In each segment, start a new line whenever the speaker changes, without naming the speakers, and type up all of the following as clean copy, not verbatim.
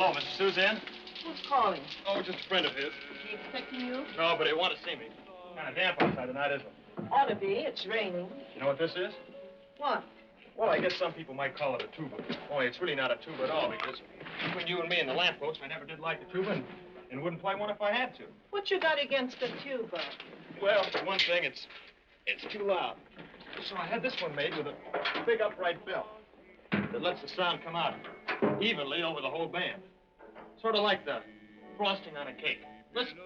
Hello, Mr. Suzanne?
Who's calling?
Oh, just a friend of his.
Is he expecting you?
No, but he wanted to see me. Kind of damp outside tonight, isn't it?
Ought to be. It's raining.
You know what this is?
What?
Well, I guess some people might call it a tuba. Only it's really not a tuba at all, because between you and me and the lamppost, I never did like the tuba and wouldn't play one if I had to.
What you got against a tuba?
Well, for one thing, it's too loud. So I had this one made with a big upright bell that lets the sound come out evenly over the whole band. Sort of like the frosting on a cake. Listen.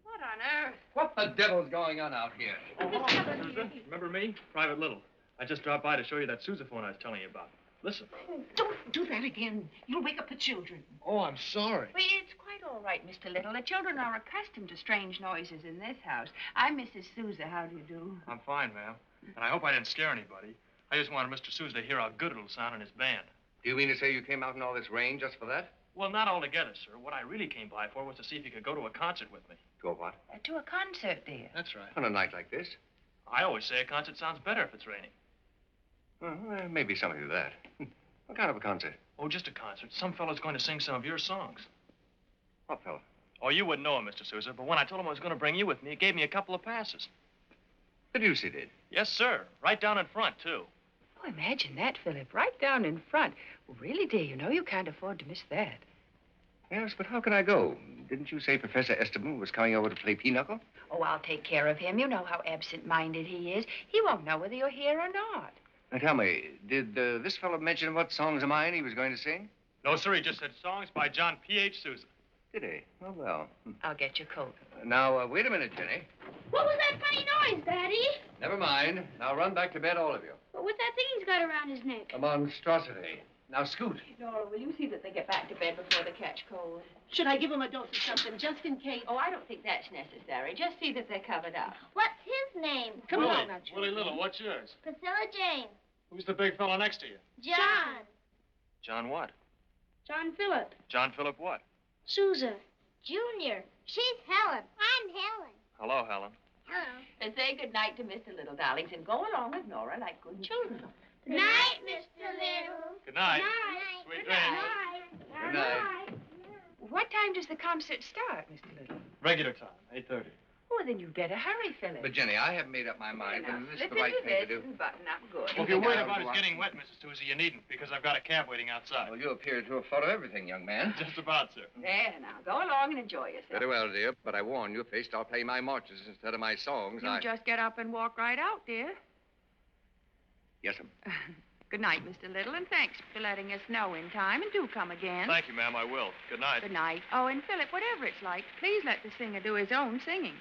What on earth?
What the devil's going on out here?
Oh, hello, Susan. Remember me? Private Little. I just dropped by to show you that sousaphone I was telling you about. Listen.
Don't do that again. You'll wake up the children.
Oh, I'm sorry.
Well, it's quite all right, Mr. Little. The children are accustomed to strange noises in this house. I'm Mrs. Sousa. How do you do?
I'm fine, ma'am. And I hope I didn't scare anybody. I just wanted Mr. Sousa to hear how good it'll sound in his band.
Do you mean to say you came out in all this rain just for that?
Well, not altogether, sir. What I really came by for was to see if you could go to a concert with me.
To a what?
To a concert, dear.
That's right.
On a night like this?
I always say a concert sounds better if it's raining.
Well, there may be something to that. What kind of a concert?
Oh, just a concert. Some fellow's going to sing some of your songs.
What fellow?
Oh, you wouldn't know him, Mr. Sousa, but when I told him I was going to bring you with me, he gave me a couple of passes.
The deuce he did.
Yes, sir. Right down in front, too.
Oh, imagine that, Philip. Right down in front. Well, really, dear, you know you can't afford to miss that.
Yes, but how can I go? Didn't you say Professor Esteban was coming over to play pinochle?
Oh, I'll take care of him. You know how absent-minded he is. He won't know whether you're here or not.
Now, tell me, did this fellow mention what songs of mine he was going to sing?
No, sir. He just said songs by John P.H. Sousa.
Did he? Oh, well.
I'll get your coat.
Now, wait a minute, Jenny.
What was that funny noise, Daddy?
Never mind. Now run back to bed, all of you.
But what's that thing he's got around his neck?
A monstrosity. Now scoot.
Nora, will you see that they get back to bed before they catch cold?
Should I give him a dose of something just in case?
Oh, I don't think that's necessary. Just see that they're covered up.
What's his name?
Come
Willie.
on now,
Willie Little, what's yours?
Priscilla Jane.
Who's the big fellow next to you?
John.
John what?
John Phillip.
John Philip what?
Sousa. Junior. She's Helen. I'm Helen.
Hello, Helen.
Hello.
And say good night to Mr. Little, darlings, and go along with Nora like good children.
Good night, Mr. Little.
Good night.
Night.
Sweet
Good
dreams.
Good
Night.
night.
What time does the concert start, Mr. Little?
Regular time, 8:30.
Oh, then you'd better hurry, Philip.
But, Jenny, I haven't made up my mind
Now,
whether this is
slip
the right
into
thing to
this
do.
and button up good.
Well, if you're
think
worried
I'll
about
go
us
on.
getting wet, Mrs. Sousa, you needn't, because I've got a cab waiting outside.
Well, you appear to have thought of everything, young man.
Just about, sir.
There, now, go along and enjoy yourself.
Very well, dear, but I warn you, if they start playing my marches instead of my songs,
You just get up and walk right out, dear.
Yes, ma'am.
Good night, Mr. Little, and thanks for letting us know in time, and do come again.
Thank you, ma'am. I will. Good night.
Good night. Oh, and Philip, whatever it's like, please let the singer do his own singing.